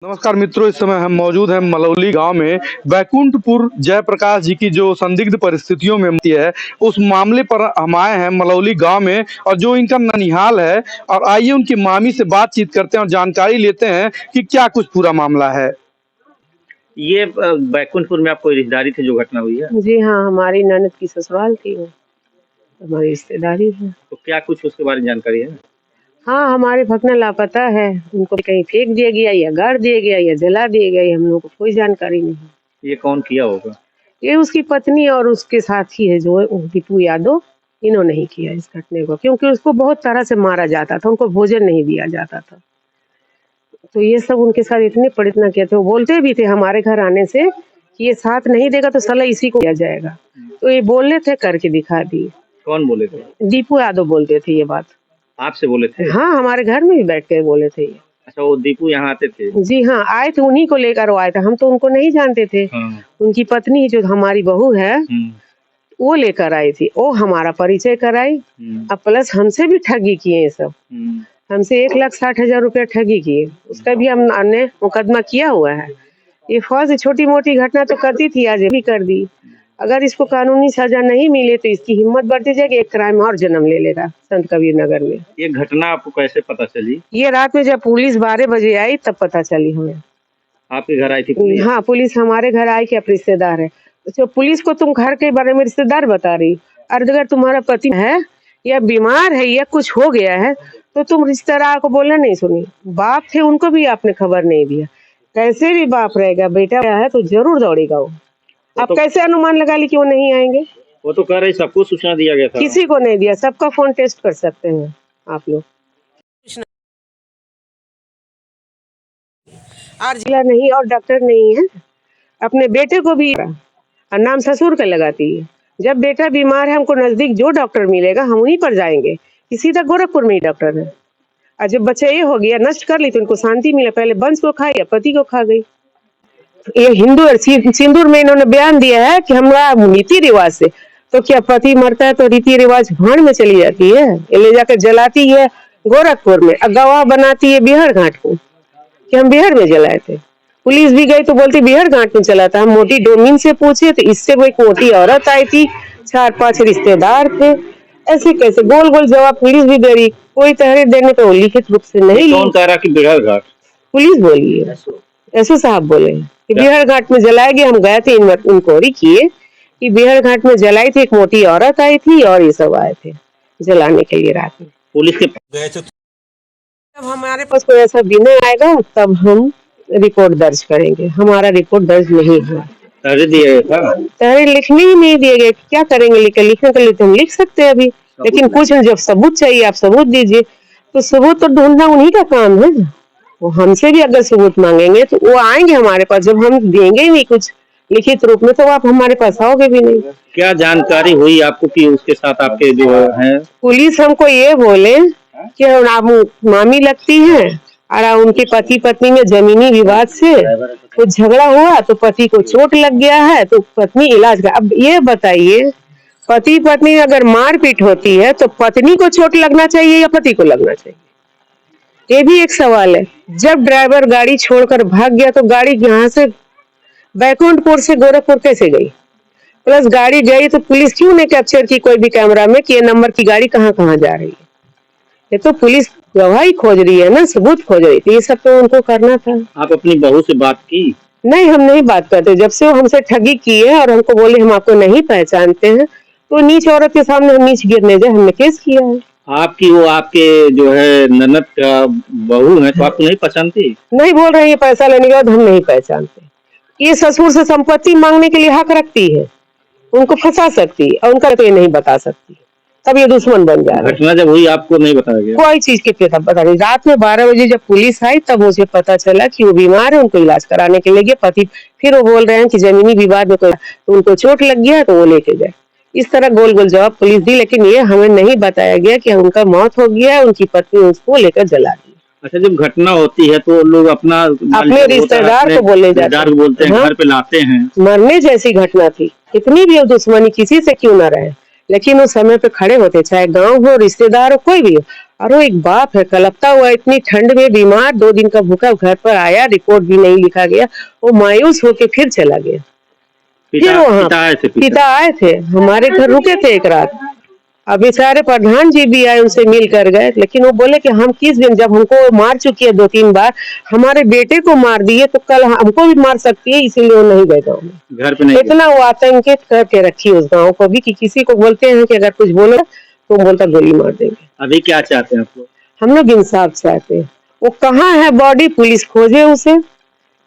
नमस्कार मित्रों, इस समय हम मौजूद हैं मलौली गांव में। बैकुंठपुर जयप्रकाश जी की जो संदिग्ध परिस्थितियों में मृत्यु है, उस मामले पर हम आए हैं मलौली गांव में, और जो इनका ननिहाल है। और आइए उनकी मामी से बातचीत करते हैं और जानकारी लेते हैं कि क्या कुछ पूरा मामला है। ये बैकुंठपुर में आपको रिश्तेदारी थी जो घटना हुई है? जी हाँ, हमारी ननद की ससुराल थी वो, हमारी रिश्तेदारी है। तो क्या कुछ उसके बारे में जानकारी है? हाँ, हमारे भगना लापता है, उनको कहीं फेंक दिया गया या गाड़ दिया गया या जला दिया गया, हम लोग को कोई जानकारी नहीं। ये कौन किया होगा? ये उसकी पत्नी और उसके साथी है जो दीपू यादव, इन्होंने ही किया इस घटने को, क्योंकि उसको बहुत तरह से मारा जाता था, उनको भोजन नहीं दिया जाता था। तो ये सब उनके साथ इतने प्रयत्न किए थे, वो बोलते भी थे हमारे घर आने से कि ये साथ नहीं देगा तो साला इसी को दिया जाएगा। तो ये बोले थे, करके दिखा दिए। कौन बोले थे? दीपू यादव बोलते थे ये बात। आपसे बोले थे? हाँ, हमारे घर में भी बैठ के बोले थे ये। अच्छा, वो दीपू यहाँ आते थे? जी हाँ, आए थे, उन्हीं को लेकर वो आए थे, हम तो उनको नहीं जानते थे। उनकी पत्नी जो हमारी बहू है वो लेकर आई थी, वो हमारा परिचय कराई। अब प्लस हमसे भी ठगी किए ये सब, हमसे 1,60,000 रुपया ठगी किए। उसका भी हमने मुकदमा किया हुआ है। ये फौज छोटी मोटी घटना तो करती थी, आज भी कर दी। अगर इसको कानूनी सजा नहीं मिले तो इसकी हिम्मत बढ़ती जाएगी, एक क्राइम और जन्म ले लेगा संत कबीर नगर में। ये घटना आपको कैसे पता चली? ये रात में जब पुलिस 12 बजे आई तब पता चली हमें। आपके घर आई थी पुलिस? हाँ, पुलिस हमारे घर आई कि आप रिश्तेदार है। तो पुलिस को तुम घर के बारे में रिश्तेदार बता रही, और अगर तुम्हारा पति है या बीमार है या कुछ हो गया है तो तुम रिश्तेदार को बोलना नहीं सुनी। बाप थे, उनको भी आपने खबर नहीं दिया। कैसे भी बाप रहेगा, बेटा है तो जरूर दौड़ेगा वो। आप तो कैसे अनुमान लगा ली कि वो नहीं आएंगे? वो तो कह रहे सबको सूचना दिया गया था। किसी को नहीं दिया, सबका फोन टेस्ट कर सकते हैं आप लोग। और जिला नहीं और डॉक्टर नहीं है, अपने बेटे को भी और नाम ससुर का लगाती है। जब बेटा बीमार है, हमको नजदीक जो डॉक्टर मिलेगा हम उन्हीं पर जाएंगे। इसी तक गोरखपुर में ही डॉक्टर है। और जब बच्चा ये हो गया, नष्ट कर ली, तो उनको शांति मिला। पहले वंश को खाई या पति को खा गई। ये हिंदू सिंदूर में इन्होंने बयान दिया है कि हमारा रीति रिवाज से, तो क्या पति मरता है तो रीति रिवाज भाड़ में चली जाती है। ये ले जाकर जलाती है गोरखपुर में, गवाह बनाती है बिहार घाट को कि हम बिहार में जलाए थे। पुलिस भी गई तो बोलती बिहार घाट में चला था। हम मोटी डोमिन से पूछे तो इससे वो एक मोटी औरत आई थी, 4-5 रिश्तेदार थे। ऐसे कैसे गोल गोल जवाब पुलिस भी दे रही, कोई तहरीर देने को लिखित रूप से नहीं। कौन कह रहा कि बिहार घाट? पुलिस बोली है, ऐसो साहब बोले कि बिहार घाट में जलाए गए। हम गए थे, इंक्वायरी किए कि बिहार घाट में जलाई थी, एक मोटी औरत आई थी और ये सब आए थे जलाने के लिए रात में। पुलिस के गए थे जब हमारे पास कोई ऐसा बिना आएगा तब हम रिपोर्ट दर्ज करेंगे। हमारा रिपोर्ट दर्ज नहीं हुआ। तहरीर दिया गया था? तहरीर लिखने ही नहीं दिए गए। क्या करेंगे लिखने के लिए तो हम लिख सकते हैं अभी, लेकिन कुछ जब सबूत चाहिए आप सबूत दीजिए। तो सबूत तो ढूंढना उन्हीं का काम है। वो हमसे भी अगर सबूत मांगेंगे तो वो आएंगे हमारे पास। जब हम देंगे ही नहीं कुछ लिखित रूप में तो आप हमारे पास आओगे भी नहीं। क्या जानकारी हुई आपको कि उसके साथ आपके जो है? पुलिस हमको ये बोले कि आप मामी लगती है और उनके पति पत्नी में जमीनी विवाद से कुछ झगड़ा हुआ तो पति को चोट लग गया है तो पत्नी इलाज का। अब ये बताइए, पति पत्नी अगर मारपीट होती है तो पत्नी को चोट लगना चाहिए या पति को लगना चाहिए? ये भी एक सवाल है। जब ड्राइवर गाड़ी छोड़कर भाग गया तो गाड़ी यहाँ से बैकुंठपुर से गोरखपुर कैसे गई? प्लस गाड़ी गई तो पुलिस क्यों नहीं कैप्चर की कोई भी कैमरा में कि ये नंबर की गाड़ी कहाँ कहाँ जा रही है? ये तो पुलिस गवाही खोज रही है ना, सबूत खोज रही थी। ये सब तो उनको करना था। आप अपनी बहू से बात की? नहीं, हम नहीं बात करते। जब से वो हमसे ठगी की है और हमको बोले हम आपको नहीं पहचानते हैं, तो नीच औरत के सामने हम नीच गिरने जाए, हमने केस किया है। आपकी वो आपके जो है ननद का बहू है तो आपको नहीं पहचानती? नहीं बोल रहे, ये पैसा लेने के बाद हम नहीं पहचानते। ये ससुर से संपत्ति मांगने के लिए हक रखती है, उनको फंसा सकती है और उनका तो ये नहीं बता सकती, तब ये दुश्मन बन जा रहा है। घटना जब हुई आपको नहीं बताया गया? कोई चीज के पता नहीं। रात में 12 बजे जब पुलिस आई तब मुझे पता चला कि वो बीमार है, उनको इलाज कराने के लिए गए। पति फिर वो बोल रहे हैं कि जमीनी विवाद में कोई उनको चोट लग गया तो वो लेके गए। इस तरह गोल गोल जवाब पुलिस दी, लेकिन ये हमें नहीं बताया गया कि उनका मौत हो गया है, उनकी पत्नी उसको लेकर जला दी। अच्छा, जब घटना होती है तो लोग अपने रिश्तेदार को बोले जाते हैं, बोलते हैं, घर पे लाते हैं। मरने जैसी घटना थी, कितनी भी दुश्मनी किसी से क्यों ना रहे, लेकिन उस समय पे खड़े होते, चाहे गांव हो, रिश्तेदार हो, कोई भी हो। और वो एक बाप है कलपता हुआ इतनी ठंड में बीमार 2 दिन का भूखा घर पर आया, रिपोर्ट भी नहीं लिखा गया, वो मायूस होके फिर चला गया। फिर वहाँ पिता आए थे हमारे घर, रुके थे एक रात। अब बेचारे प्रधान जी भी आए, उनसे मिल कर गए, लेकिन वो बोले कि हम किस दिन, जब हमको मार चुकी है 2-3 बार, हमारे बेटे को मार दिए तो कल हमको भी मार सकती है, इसीलिए वो नहीं गए गाँव में। घर पे नहीं इतना वो आतंकित करके रखी उस गाँव को भी कि किसी को बोलते हैं कि अगर कुछ बोलो तो बोलता गोली मार देंगे। अभी क्या चाहते हैं आप लोग? हम लोग इंसाफ चाहते हैं। वो कहाँ है बॉडी, पुलिस खोजे उसे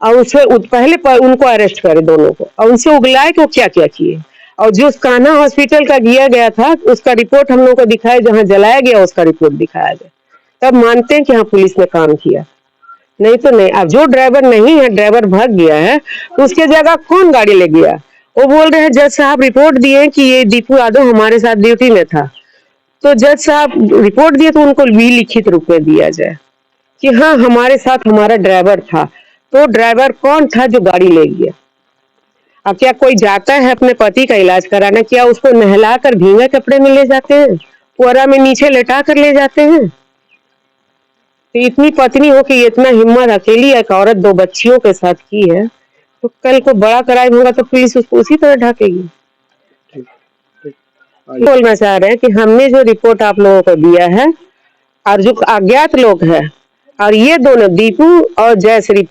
और उसे पहले उनको अरेस्ट करे दोनों को, और उनसे उगलाए कि वो क्या क्या किए। और जो कान्हा हॉस्पिटल का किया गया था उसका रिपोर्ट हम लोग को दिखाया, जहाँ जलाया गया उसका रिपोर्ट दिखाया गया, तब मानते हैं कि हाँ पुलिस ने काम किया, नहीं तो नहीं। अब जो ड्राइवर नहीं है, ड्राइवर भाग गया है, तो उसके जगह कौन गाड़ी ले गया? वो बोल रहे हैं जज साहब रिपोर्ट दिए कि ये दीपू यादव हमारे साथ ड्यूटी में था, तो जज साहब रिपोर्ट दिए तो उनको भी लिखित रूप में दिया जाए कि हाँ हमारे साथ हमारा ड्राइवर था। तो ड्राइवर कौन था जो गाड़ी ले गया? अब क्या कोई जाता है अपने पति का इलाज कराना, क्या उसको नहला कर भींगे कपड़े में ले जाते हैं, पुअरा में नीचे लेटा कर ले जाते हैं? तो इतनी पत्नी हो कि इतना हिम्मत, अकेली एक औरत 2 बच्चियों के साथ की है, तो कल को बड़ा क्राइम होगा तो पुलिस उसको उसी तरह ढकेगी। बोलना चाह रहे हैं कि हमने जो रिपोर्ट आप लोगों को दिया है और जो अज्ञात लोग हैं, और ये दोनों दीपू और जयश्री,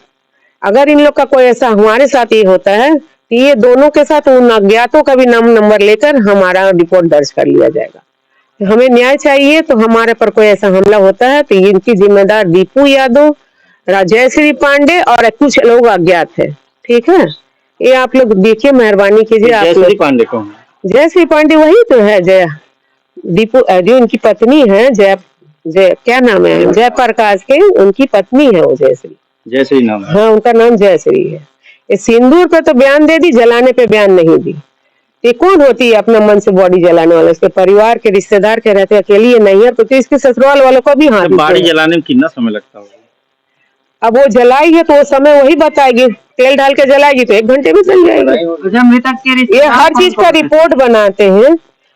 अगर इन लोग का कोई ऐसा हमारे साथ ये होता है तो ये दोनों के साथ उन अज्ञातों का भी नाम नंबर लेकर हमारा रिपोर्ट दर्ज कर लिया जाएगा। हमें न्याय चाहिए, तो हमारे पर कोई ऐसा हमला होता है तो इनकी जिम्मेदार दीपू यादव, जयश्री पांडे और कुछ लोग अज्ञात है। ठीक है, ये आप लोग देखिए, मेहरबानी कीजिए। आप जयश्री पांडे कौन है? जयश्री पांडे वही तो है, जय दीपू जो उनकी पत्नी है, जय क्या नाम है, जयप्रकाश के उनकी पत्नी है वो जयश्री नाम है। हाँ, उनका नाम जयश्री है। ये सिंदूर पे तो बयान दे दी, जलाने पे बयान नहीं दी। ये कौन होती है अपना मन से बॉडी जलाने वाला? उसके परिवार के रिश्तेदार के रहते, अकेली ये नहीं है, तो इसके ससुराल वालों को भी हाथ। बॉडी जलाने में कितना समय लगता होगा? अब वो जलाई है तो वो समय वही बताएगी, तेल डाल के जलाएगी तो 1 घंटे में चल जाएगी। मृतक के ये हर चीज का रिपोर्ट बनाते हैं,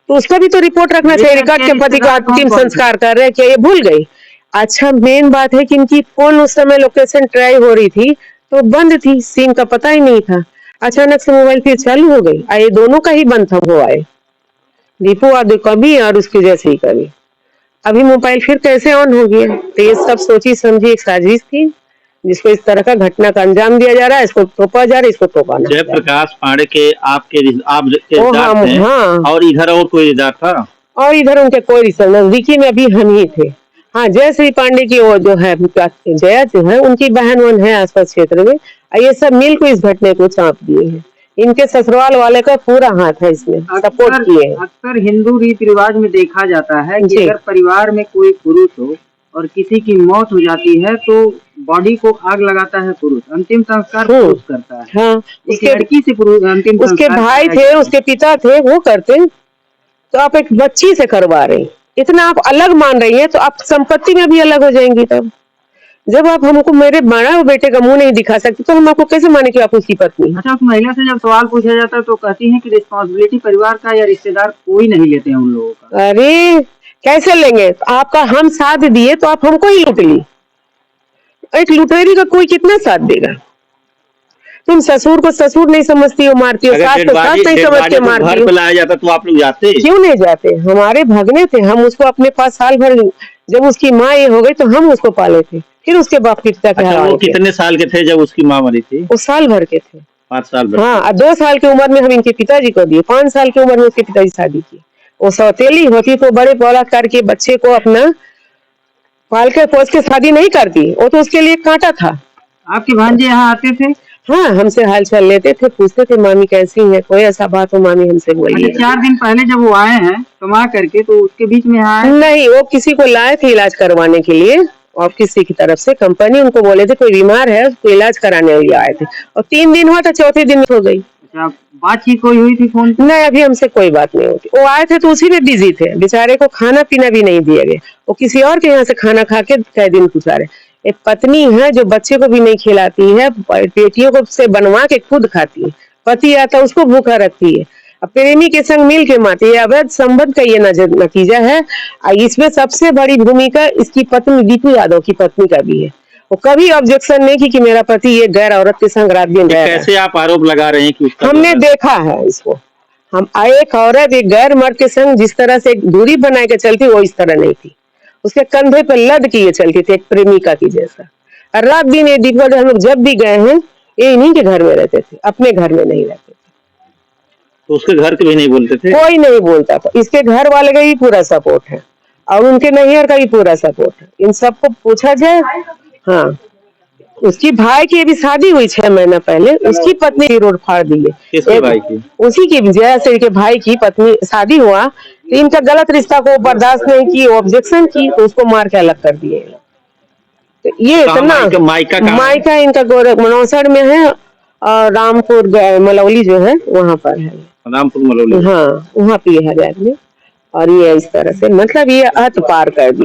तो उसका भी तो रिपोर्ट रखना चाहिए। रिकॉर्ड के पति का अंतिम संस्कार कर रहे हैं, क्या ये भूल गई? अच्छा, मेन बात है कि इनकी फोन उस समय लोकेशन ट्राई हो रही थी तो बंद थी, सिम का पता ही नहीं था। अचानक से मोबाइल फिर चालू हो गई, ये दोनों का ही बंद था हुआ है, दीपू यादव का भी और उसकी जयश्री का भी। अभी मोबाइल फिर कैसे ऑन हो गया? तो ये सब सोची समझी एक साजिश थी, जिसको इस तरह का घटना का अंजाम दिया जा रहा है। इसको तोपा जा रहा है, इसको तोपाना। जयप्रकाश पांडे के आपके आप थे, हाँ, और इधर और कोई रिश्तेदार था? और इधर उनके कोई रिश्ता, नजदीकी में अभी हम ही थे। हाँ, जयश्री पांडे की वो जो है जया जो है, उनकी बहन वन है आसपास क्षेत्र में, ये सब मिल को इस घटने को चाप दिए हैं। इनके ससुराल वाले का पूरा हाथ है इसमें, सपोर्ट किए हैं। अक्सर हिंदू रीति रिवाज में देखा जाता है कि अगर परिवार में कोई पुरुष हो और किसी की मौत हो जाती है तो बॉडी को आग लगाता है पुरुष, अंतिम संस्कार पुरुष करता है। हाँ, उसके लड़की से पुरुष अंतिम संस्कार, उसके भाई थे, उसके पिता थे, वो करते, तो आप एक बच्ची से करवा रहे, इतना आप अलग मान रही है, तो आप संपत्ति में भी अलग हो जाएंगी। तब जब आप हमको मेरे बड़ा बेटे का मुंह नहीं दिखा सकते तो हम आपको कैसे माने कि आप उसकी पत्नी? अच्छा, उस महिला से जब सवाल पूछा जाता है तो कहती है कि रिस्पॉन्सिबिलिटी परिवार का या रिश्तेदार कोई नहीं लेते हैं उन लोगों का। अरे कैसे लेंगे? तो आपका हम साथ दिए तो आप हमको ही लूट ली। एक लुटेरी का कोई कितना साथ देगा? तुम ससुर को ससुर नहीं समझती हो, मारती हो, सास को सास नहीं समझ के मारती हो। घर पे लाया जाता तो आप लोग जाते? क्यों नहीं जाते? हमारे भगने थे, हम उसको अपने पास साल भर, जब उसकी माँ ये हो गई तो हम उसको पाले थे, फिर उसके बाप पिता के। अच्छा, वो कितने साल के थे जब उसकी माँ मरी थी? वो साल भर के थे। 5 साल भर? हाँ, 2 साल की उम्र में हम इनके पिताजी को दिए, 5 साल की उम्र में उसके पिताजी शादी की। वो सौतेली होती तो बड़े पौला करके बच्चे को अपना पाल के पोस के शादी नहीं करती, वो तो उसके लिए कांटा था। आपके भांजे यहाँ आते थे? हाँ, हमसे हाल चाल लेते थे, पूछते थे मामी कैसी है, कोई ऐसा बात हो मामी हमसे बोलिए। 4 दिन पहले जब वो आए हैं कमा करके, तो उसके बीच में यहाँ नहीं, वो किसी को लाए थे इलाज करवाने के लिए, और किसी की तरफ से कंपनी उनको बोले थे कोई बीमार है, उसको इलाज कराने लिए आए थे, और 3 दिन हुआ था, चौथे दिन हो गई। अच्छा, बातचीत कोई हुई थी फोन पे? नहीं, अभी हमसे कोई बात नहीं होती। वो आए थे तो उसी में बिजी थे, बेचारे को खाना पीना भी नहीं दिया गया, वो किसी और के यहाँ से खाना खा के कई दिन गुजारे। एक पत्नी है जो बच्चे को भी नहीं खिलाती है, बेटियों को से बनवा के खुद खाती है, पति आता उसको भूखा रखती है, अब प्रेमी के संग मिल के मारती है। अवैध संबंध का ये नतीजा है। इसमें सबसे बड़ी भूमिका इसकी पत्नी दीपू यादव की पत्नी का भी है। वो कभी ऑब्जेक्शन नहीं की कि मेरा पति ये गैर औरत के संग रात दिन रह रहा है। कैसे आप आरोप लगा रहे हैं कि उसका हमने देखा है इसको। हम एक औरत एक गैर मर्द के संग जिस तरह से दूरी बना के चलती वो इस तरह नहीं थी। उसके कंधे पे लद के ये चलती थी एक प्रेमिका की जैसा। और रात दिन ये दीपक हम लोग जब भी गए हैं ये इन्हीं के घर में रहते थे, अपने घर में नहीं रहते थे। तो उसके घर के भी नहीं बोलते थे? कोई नहीं बोलता था। इसके घर वाले का भी पूरा सपोर्ट है और उनके नैहर का भी पूरा सपोर्ट है। इन सबको पूछा जाए। हाँ, उसकी भाई की अभी शादी हुई 6 महीना पहले, उसकी पत्नी रोड फाड़ दी है। किसके भाई की? उसी की विजय सिंह के भाई की पत्नी शादी हुआ तो इनका गलत रिश्ता को बर्दाश्त नहीं की, ऑब्जेक्शन की तो उसको मार के अलग कर दिए। तो ये इतना मायका इनका गोरख मनौसर में है और रामपुर मलौली जो है वहाँ पर है। रामपुर मलौली, हाँ वहाँ पे है। और ये इस तरह से मतलब ये हद पार कर दी।